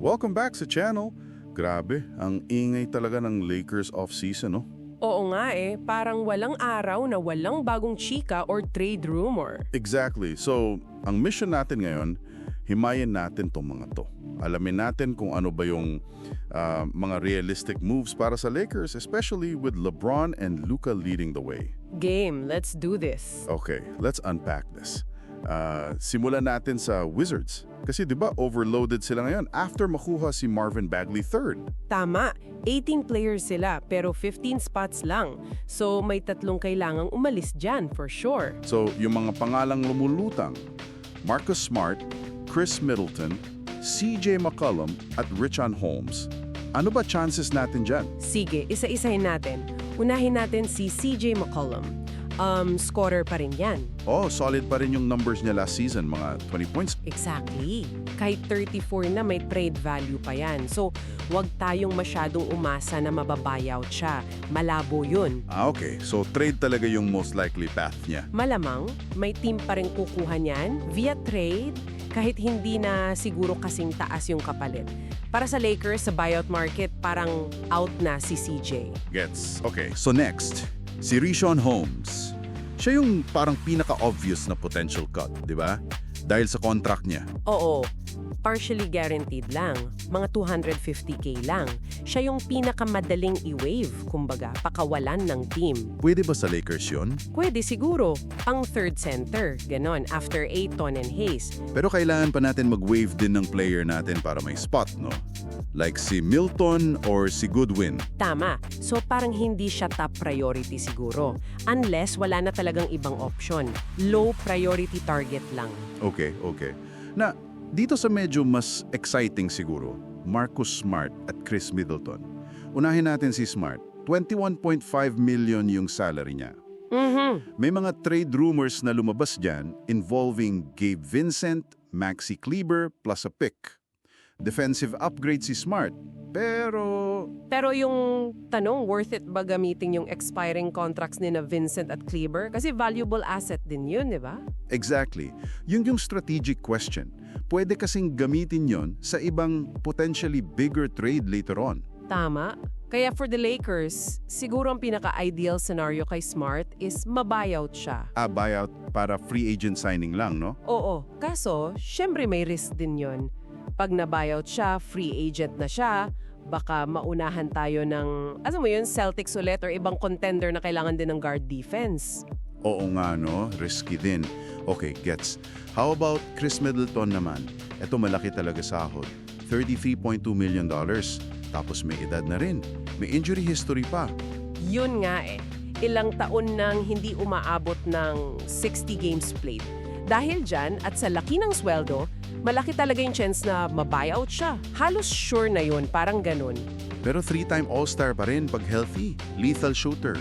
welcome back sa channel. Grabe, ang ingay talaga ng Lakers off-season, no? Oo nga parang walang araw na walang bagong chika or trade rumor. Exactly. So, ang mission natin ngayon, himayin natin tong mga to. Alamin natin kung ano ba yung mga realistic moves para sa Lakers, especially with LeBron and Luka leading the way. Game, let's do this. Okay, let's unpack this. Simulan natin sa Wizards. Kasi 'di ba overloaded sila ngayon after makuha si Marvin Bagley third. Tama, 18 players sila pero 15 spots lang. So may tatlong kailangang umalis dyan for sure. So, yung mga pangalang lumulutang, Marcus Smart, Chris Middleton, CJ McCollum at Richaun Holmes. Ano ba chances natin dyan? Sige, isa-isahin natin. Unahin natin si CJ McCollum. Scorer pa rin yan. Oh, solid pa rin yung numbers niya last season, mga 20 points. Exactly. Kahit 34 na may trade value pa yan. So, wag tayong masyadong umasa na mababuyout siya. Malabo yun. Okay. So, trade talaga yung most likely path niya. Malamang, may team pa rin kukuha niyan via trade kahit hindi na siguro kasing taas yung kapalit. Para sa Lakers, sa buyout market, parang out na si CJ. Gets. Okay. So, next, si Richaun Holmes. Siya yung parang pinaka-obvious na potential cut, di ba? Dahil sa contract niya. Oo, partially guaranteed lang. Mga 250K lang. Siya yung pinakamadaling i-waive, kumbaga, pakawalan ng team. Pwede ba sa Lakers yun? Pwede siguro, pang third center, ganon, after Ayton and Hayes. Pero kailangan pa natin mag-wave din ng player natin para may spot, no? Like si Milton or si Goodwin. Tama. So parang hindi siya top priority siguro. Unless wala na talagang ibang option. Low priority target lang. Okay. Na, dito sa medyo mas exciting siguro, Marcus Smart at Chris Middleton. Unahin natin si Smart. 21.5 million yung salary niya. May mga trade rumors na lumabas dyan involving Gabe Vincent, Maxi Kleber plus a pick. Defensive upgrade si Smart, pero yung tanong, worth it ba gamitin yung expiring contracts ni na Vincent at Kleber? Kasi valuable asset din yun, di ba? exactly. Yung strategic question. Pwede kasing gamitin yon sa ibang potentially bigger trade later on. Tama. Kaya for the Lakers, siguro ang pinaka-ideal scenario kay Smart is mabuyout siya. Buyout para free agent signing lang, no? Oo, kaso, syempre may risk din yun. Pag na-buyout siya, free agent na siya, baka maunahan tayo ng, alam mo yun, Celtics ulit or ibang contender na kailangan din ng guard defense. Oo nga, no? Risky din. Okay, gets. How about Chris Middleton naman? Ito malaki talaga sahod. $33.2 million. Tapos may edad na rin. May injury history pa. Yun nga ilang taon nang hindi umaabot ng 60 games played. Dahil dyan at sa laki ng sweldo, malaki talaga yung chance na mabuyout siya. Halos sure na yun, parang ganun. Pero 3-time All-Star pa rin pag healthy. Lethal shooter.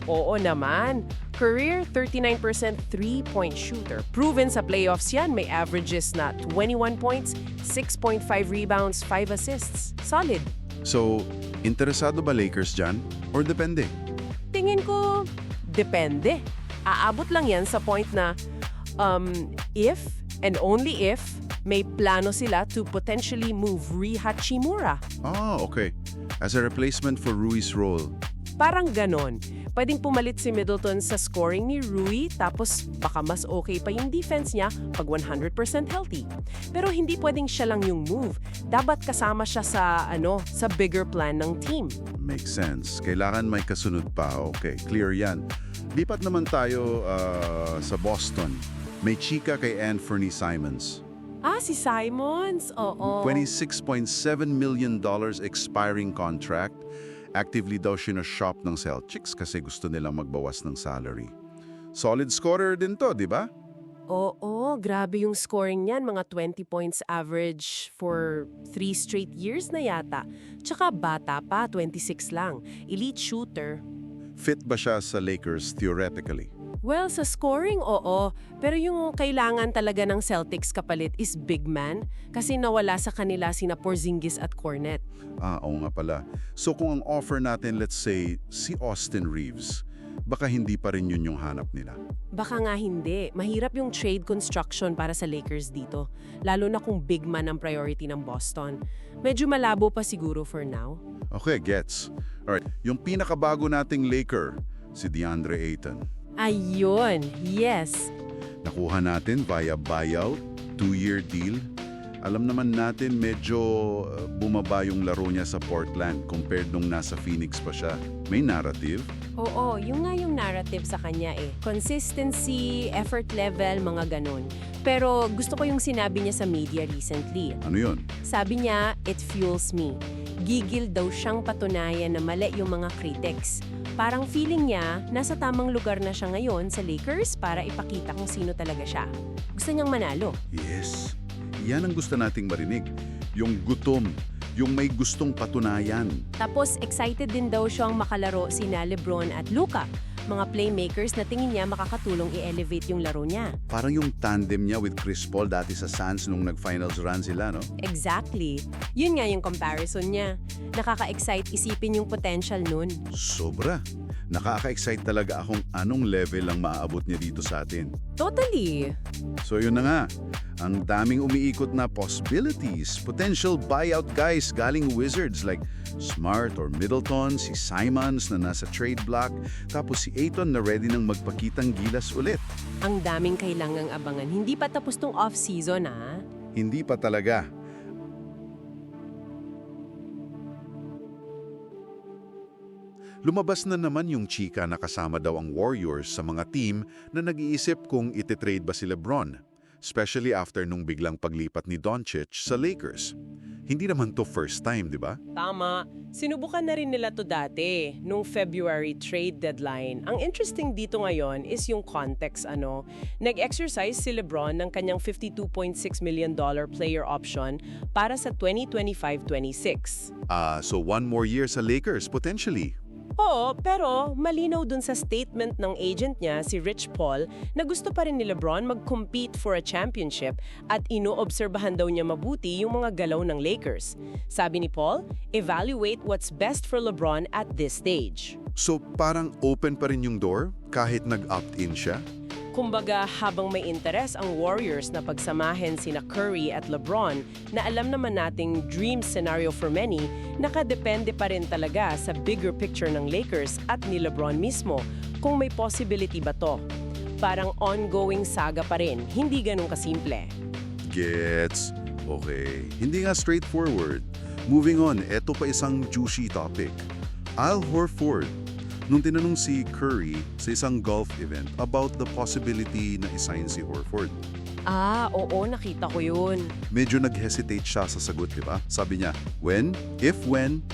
Oo naman. Career 39% three-point shooter. Proven sa playoffs yan, may averages na 21 points, 6.5 rebounds, 5 assists. Solid. So, interesado ba Lakers dyan? Or depende? Tingin ko, depende. Aabot lang yan sa point na if and only if may plano sila to potentially move Rui Hachimura. Okay. As a replacement for Rui's role. Parang ganon. Pwedeng pumalit si Middleton sa scoring ni Rui tapos baka mas okay pa yung defense niya pag 100% healthy. Pero hindi pwedeng siya lang yung move. Dapat kasama siya sa bigger plan ng team. Makes sense. Kailangan may kasunod pa. Okay, clear yan. Lipat naman tayo sa Boston. May chika kay Anthony Simons. Si Simons? Oo. $26.7 million expiring contract. Actively daw shop ng Celtics kasi gusto nilang magbawas ng salary. Solid scorer din to, di ba? Oo, grabe yung scoring niyan. Mga 20 points average for 3 straight years na yata. Tsaka bata pa, 26 lang. Elite shooter. Fit ba siya sa Lakers theoretically? Well, sa scoring, oo. Pero yung kailangan talaga ng Celtics kapalit is big man kasi nawala sa kanila sina Porzingis at Cornet. Oo nga pala. So kung ang offer natin, let's say, si Austin Reeves, baka hindi pa rin yun yung hanap nila. Baka nga hindi. Mahirap yung trade construction para sa Lakers dito. Lalo na kung big man ang priority ng Boston. Medyo malabo pa siguro for now. Okay, gets. Alright, yung pinakabago nating Laker, si DeAndre Ayton. Ayun, yes. Nakuha natin via buyout, 2-year deal. Alam naman natin medyo bumaba yung laro niya sa Portland compared nung nasa Phoenix pa siya. May narrative. Oo, yung nga yung narrative sa kanya eh. Consistency, effort level, mga ganun. Pero gusto ko yung sinabi niya sa media recently. Ano yun? Sabi niya, it fuels me. Gigil daw siyang patunayan na mali yung mga critics. Parang feeling niya, nasa tamang lugar na siya ngayon sa Lakers para ipakita kung sino talaga siya. Gusto niyang manalo. Yes. Yan ang gusto nating marinig. Yung gutom, yung may gustong patunayan. Tapos excited din daw siyang makalaro sina LeBron at Luka, mga playmakers na tingin niya makakatulong i-elevate yung laro niya. Parang yung tandem niya with Chris Paul dati sa Suns nung nag-finals run sila, no? Exactly. Yun nga yung comparison niya. Nakaka-excite isipin yung potential nun. Sobra. Nakaka-excite talaga akong anong level ang maaabot niya dito sa atin. Totally. So yun na nga, ang daming umiikot na possibilities, potential buyout guys galing Wizards like Smart or Middleton, si Simons na nasa trade block, tapos si Ayton na ready nang magpakitang gilas ulit. Ang daming kailangang abangan. Hindi pa tapos tong off-season, ah. Hindi pa talaga. Lumabas na naman yung chika na kasama daw ang Warriors sa mga team na nag-iisip kung ititrade ba si LeBron, especially after nung biglang paglipat ni Doncic sa Lakers. Hindi naman to first time, di ba? Tama. Sinubukan na rin nila to dati, nung February trade deadline. Ang interesting dito ngayon is yung context, ano. Nag-exercise si LeBron ng kanyang $52.6 million player option para sa 2025-26. So one more year sa Lakers, potentially. Oo, pero malinaw dun sa statement ng agent niya, si Rich Paul, na gusto pa rin ni LeBron mag-compete for a championship at inoobserbahan daw niya mabuti yung mga galaw ng Lakers. Sabi ni Paul, evaluate what's best for LeBron at this stage. So parang open pa rin yung door kahit nag-opt-in siya? Kumbaga, habang may interes ang Warriors na pagsamahin sina Curry at LeBron, na alam naman nating dream scenario for many, nakadepende pa rin talaga sa bigger picture ng Lakers at ni LeBron mismo kung may possibility ba to. Parang ongoing saga pa rin, hindi ganun kasimple. Gets. Okay. Hindi nga straightforward. Moving on, eto pa isang juicy topic. Al Horford. Nung tinanong si Curry sa isang golf event about the possibility na isign si Horford. Oo, nakita ko yun. Medyo nag-hesitate siya sa sagot, di ba? Sabi niya, when,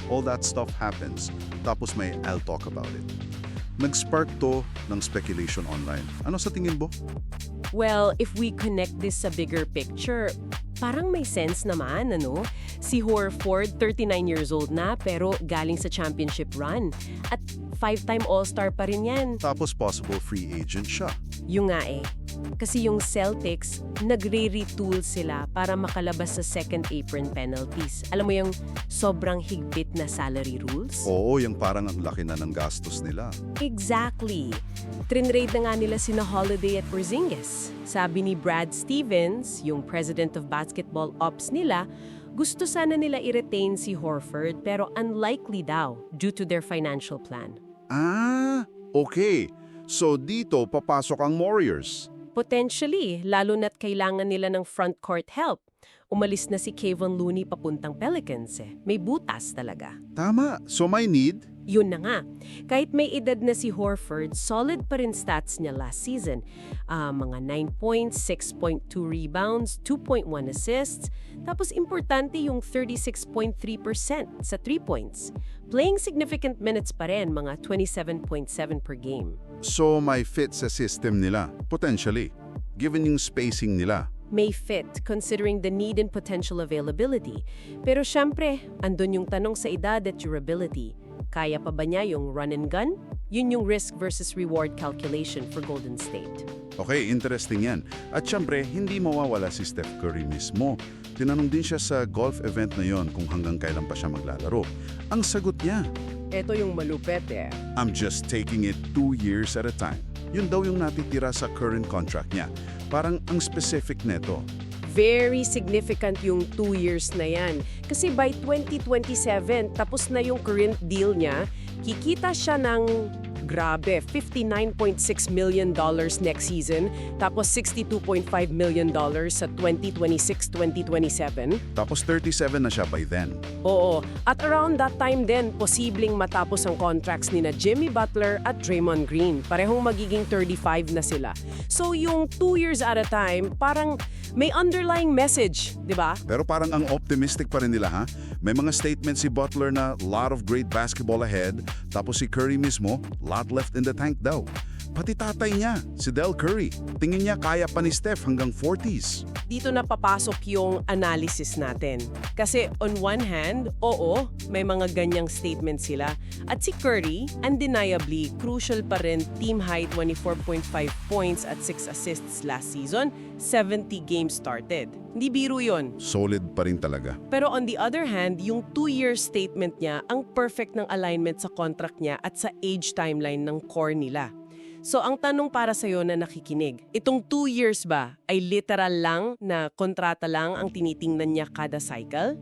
all that stuff happens. Tapos may I'll talk about it. Nag-spark to ng speculation online. Ano sa tingin mo? Well, if we connect this sa bigger picture, parang may sense naman, ano? Si Horford, 39 years old na, pero galing sa championship run. At 5-time All-Star pa rin yan. Tapos possible free agent siya. Yung nga eh. Kasi yung Celtics, nagre-retool sila para makalabas sa second apron penalties. Alam mo yung sobrang higpit na salary rules? Oo, yung parang ang laki na ng gastos nila. Exactly. Trinrade na nga nila sina Holiday at Porzingis. Sabi ni Brad Stevens, yung president of basketball ops nila, gusto sana nila i-retain si Horford pero unlikely daw due to their financial plan. Okay. So dito papasok ang Warriors. Potentially, lalo na't kailangan nila ng front court help. Umalis na si Kevon Looney papuntang Pelicans eh. May butas talaga. Tama. So may need? Yun na nga. Kahit may edad na si Horford, solid pa rin stats niya last season. Mga 9 points, 6.2 rebounds, 2.1 assists. Tapos importante yung 36.3% sa 3 points. Playing significant minutes pa rin, mga 27.7 per game. So may fit sa system nila, potentially, given yung spacing nila. May fit, considering the need and potential availability. Pero syempre, andun yung tanong sa edad at durability. Kaya pa ba niya yung run and gun? Yun yung risk versus reward calculation for Golden State. Okay, interesting yan. At syempre, hindi mawawala si Steph Curry mismo. Tinanong din siya sa golf event na yon kung hanggang kailan pa siya maglalaro. Ang sagot niya, Ito yung malupet eh. I'm just taking it 2 years at a time. Yun daw yung natitira sa current contract niya. Parang ang specific neto. Very significant yung 2 years na yan. Kasi by 2027, tapos na yung current deal niya, kikita siya ng, grabe, $59.6 million next season, tapos $62.5 million sa 2026-2027. Tapos 37 na siya by then. Oo. At around that time din, posibleng matapos ang contracts ni na Jimmy Butler at Draymond Green. Parehong magiging 35 na sila. So yung 2 years at a time, parang may underlying message, di ba? Pero parang ang optimistic pa rin nila ha. May mga statements si Butler na lot of great basketball ahead, tapos si Curry mismo, lot left in the tank daw. Pati tatay niya, si Del Curry, tingin niya kaya pa ni Steph hanggang 40s. Dito na papasok yung analysis natin. Kasi on one hand, oo, may mga ganyang statements sila. At si Curry, undeniably, crucial pa rin team high 24.5 points at 6 assists last season, 70 games started. Hindi biro yun. Solid pa rin talaga. Pero on the other hand, yung 2-year statement niya ang perfect ng alignment sa contract niya at sa age timeline ng core nila. So ang tanong para sa'yo na nakikinig, itong 2 years ba ay literal lang na kontrata lang ang tinitingnan niya kada cycle?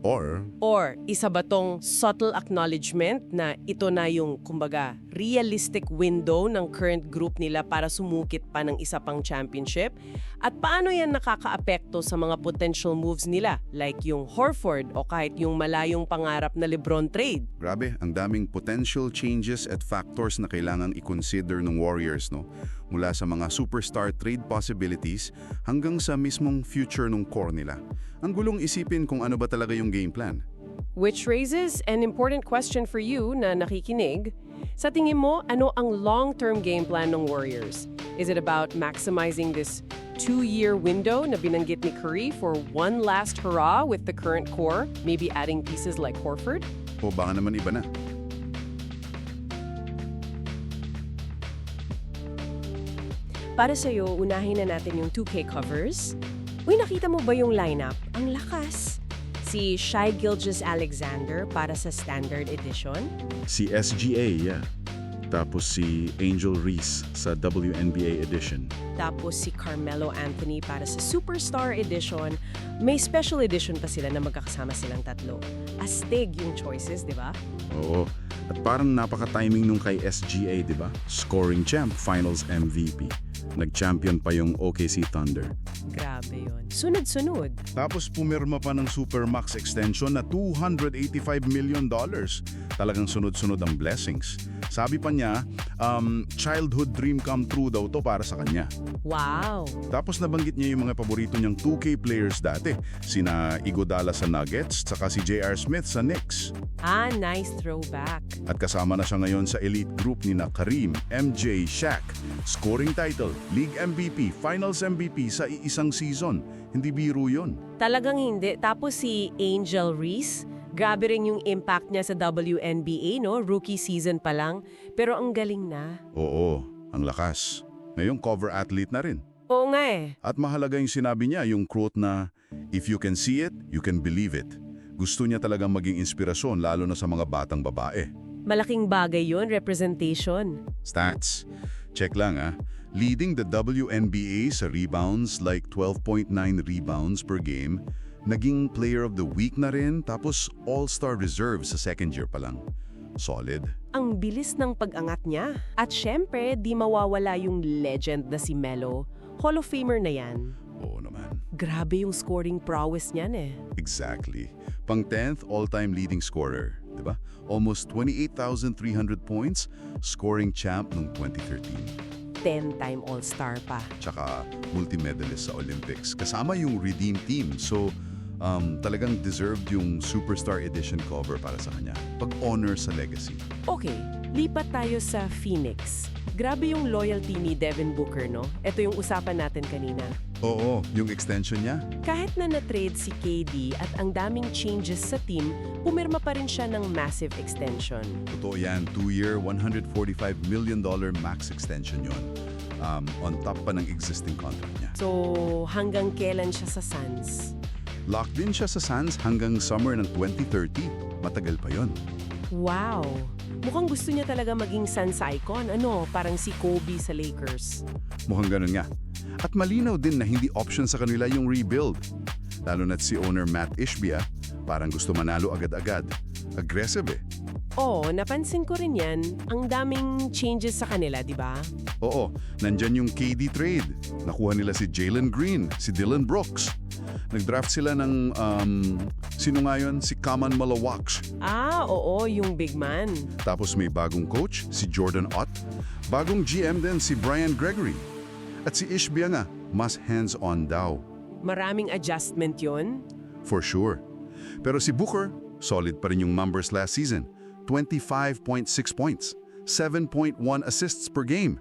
Or isa ba tong subtle acknowledgement na ito na yung, kumbaga, realistic window ng current group nila para sumukit pa ng isa pang championship? At paano yan nakakaapekto sa mga potential moves nila like yung Horford o kahit yung malayong pangarap na LeBron trade? Grabe, ang daming potential changes at factors na kailangang i-consider ng Warriors, no? Mula sa mga superstar trade possibilities hanggang sa mismong future ng core nila. Ang gulong isipin kung ano ba talaga yung game plan. Which raises an important question for you na nakikinig. Sa tingin mo, ano ang long-term game plan ng Warriors? Is it about maximizing this 2-year window na binanggit ni Curry for one last hurrah with the current core, maybe adding pieces like Horford? O baka naman iba na. Para sa'yo, unahin na natin yung 2K covers. Uy, nakita mo ba yung lineup? Ang lakas! Si Shai Gilgeous-Alexander para sa Standard Edition. Si SGA, yeah. Tapos si Angel Reese sa WNBA edition. Tapos si Carmelo Anthony para sa Superstar Edition. May special edition pa sila na magkakasama silang tatlo. Astig yung choices, di ba? Oo. At parang napaka-timing nung kay SGA, di ba? Scoring champ, finals MVP. Nag-champion pa yung OKC Thunder. Grabe yun. Sunod-sunod. Tapos pumirma pa ng Supermax extension na $285 million. Talagang sunod-sunod ang blessings. Sabi pa niya, childhood dream come true daw to para sa kanya. Wow! Tapos nabanggit niya yung mga paborito niyang 2K players dati. Sina Iguodala sa Nuggets, saka si J.R. Smith sa Knicks. Ah, nice throwback. At kasama na siya ngayon sa elite group ni na Kareem, MJ, Shaq. Scoring title, League MVP, Finals MVP sa iisang season. Hindi biro yun. Talagang hindi. Tapos si Angel Reese, grabe rin yung impact niya sa WNBA, no? Rookie season pa lang. Pero ang galing na. Oo, ang lakas. Ngayong cover athlete na rin. Oo nga eh. At mahalaga yung sinabi niya, yung quote na, "If you can see it, you can believe it." Gusto niya talagang maging inspirasyon lalo na sa mga batang babae. Malaking bagay yon, representation. Stats. Check lang Leading the WNBA sa rebounds like 12.9 rebounds per game, naging player of the week na rin, tapos all-star reserve sa second year pa lang. Solid. Ang bilis ng pag-angat niya. At syempre, di mawawala yung legend na si Melo. Hall of Famer na yan. Oo naman. Grabe yung scoring prowess niyan eh. Exactly. Pang 10th all-time leading scorer, di ba? Almost 28,300 points, scoring champ noong 2013. 10-time All-Star pa. Tsaka multi-medalist sa Olympics. Kasama yung Redeem Team. So, talagang deserved yung Superstar Edition cover para sa kanya. Pag-honor sa legacy. Okay, lipat tayo sa Phoenix. Grabe yung loyalty ni Devin Booker, no? Ito yung usapan natin kanina. Oo, yung extension niya. Kahit na na-trade si KD at ang daming changes sa team, pumirma pa rin siya ng massive extension. Totoo yan, 2-year, $145 million max extension yon. On top pa ng existing contract niya. So, hanggang kailan siya sa Suns? Locked din siya sa Suns hanggang summer ng 2030. Matagal pa yon. Wow! Mukhang gusto niya talaga maging Suns icon. Parang si Kobe sa Lakers. Mukhang ganun nga. At malinaw din na hindi option sa kanila yung rebuild. Lalo na't si owner Matt Ishbia, parang gusto manalo agad-agad. Aggressive eh. Oo, napansin ko rin yan. Ang daming changes sa kanila, di ba? Oo, nandyan yung KD trade. Nakuha nila si Jalen Green, si Dylan Brooks. Nag-draft sila ng, sino nga yun? Si Kaman Malawaksh. Oo, yung big man. Tapos may bagong coach, si Jordan Ott. Bagong GM din, si Brian Gregory. At si Ishbia nga, mas hands-on daw. Maraming adjustment yon. For sure. Pero si Booker, solid pa rin yung numbers last season. 25.6 points, 7.1 assists per game.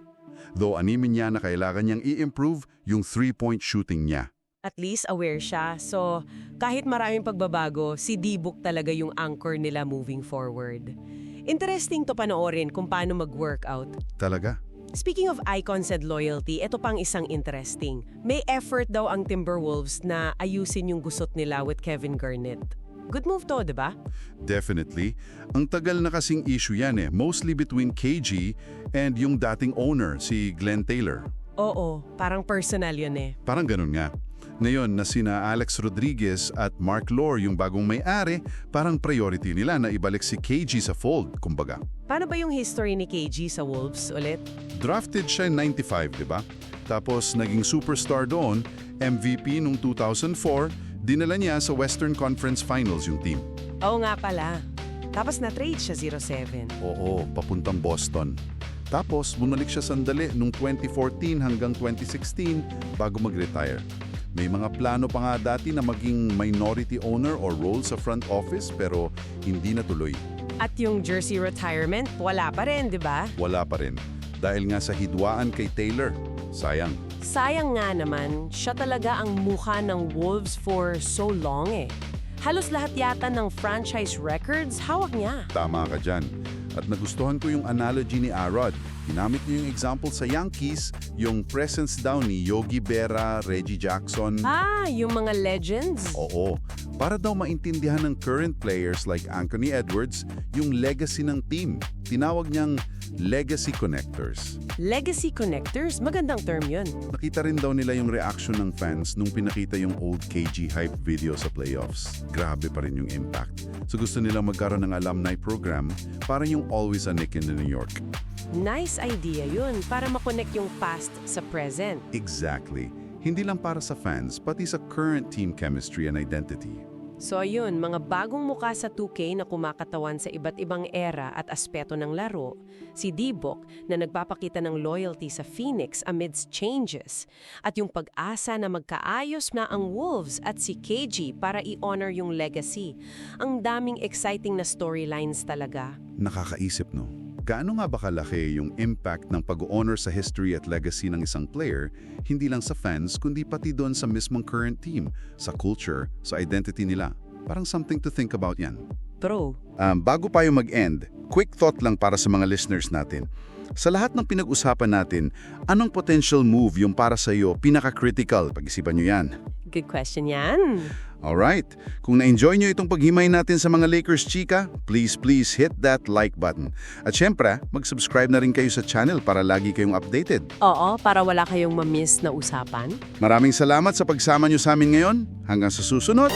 Though animin niya na kailangan niyang i-improve yung 3-point shooting niya. At least aware siya. So, kahit maraming pagbabago, si D-Book talaga yung anchor nila moving forward. Interesting to panoorin kung paano mag-workout. Talaga? Speaking of icons and loyalty, ito pang isang interesting. May effort daw ang Timberwolves na ayusin yung gusot nila with Kevin Garnett. Good move to, di ba? Definitely. Ang tagal na kasing issue yan eh, mostly between KG and yung dating owner, si Glenn Taylor. Oo, parang personal yun eh. Parang ganun nga. Ngayon na sina Alex Rodriguez at Mark Lore yung bagong may-ari, parang priority nila na ibalik si KG sa fold, kumbaga. Paano ba yung history ni KG sa Wolves ulit? Drafted siya in 95, di ba? Tapos naging superstar doon, MVP nung 2004, dinala niya sa Western Conference Finals yung team. Oo nga pala. Tapos na-trade siya 07. Oo, papuntang Boston. Tapos bumalik siya sandali nung 2014 hanggang 2016 bago mag-retire. May mga plano pa nga dati na maging minority owner or role sa front office pero hindi natuloy. At yung jersey retirement, wala pa rin, di ba? Wala pa rin. Dahil nga sa hidwaan kay Taylor. Sayang. Sayang nga naman, siya talaga ang mukha ng Wolves for so long eh. Halos lahat yata ng franchise records, hawak niya. Tama ka dyan. At nagustuhan ko yung analogy ni Arod. Ginamit niya yung example sa Yankees, yung presence daw ni Yogi Berra, Reggie Jackson. Yung mga legends? Oo. Para daw maintindihan ng current players like Anthony Edwards, yung legacy ng team. Tinawag niyang legacy connectors. Legacy connectors? Magandang term yun. Nakita rin daw nila yung reaction ng fans nung pinakita yung old KG hype video sa playoffs. Grabe pa rin yung impact. So gusto nilang magkaroon ng alumni program, parang yung Always a Nick in New York. Nice idea yun para makonect yung past sa present. Exactly. Hindi lang para sa fans, pati sa current team chemistry and identity. So ayun, mga bagong muka sa 2K na kumakatawan sa iba't ibang era at aspeto ng laro, si D-Book na nagpapakita ng loyalty sa Phoenix amidst changes, at yung pag-asa na magkaayos na ang Wolves at si KG para i-honor yung legacy. Ang daming exciting na storylines talaga. Nakakaisip, no? Gaano nga ba kalaki yung impact ng pag-honor sa history at legacy ng isang player, hindi lang sa fans, kundi pati doon sa mismong current team, sa culture, sa identity nila. Parang something to think about yan. True. Bago tayo mag-end, quick thought lang para sa mga listeners natin. Sa lahat ng pinag-usapan natin, anong potential move yung para sa iyo pinaka-critical? Pag-isipan nyo yan. Good question yan. Alright, kung na-enjoy nyo itong paghimay natin sa mga Lakers chika, please hit that like button. At syempre, mag-subscribe na rin kayo sa channel para lagi kayong updated. Oo, para wala kayong ma-miss na usapan. Maraming salamat sa pagsama nyo sa amin ngayon. Hanggang sa susunod.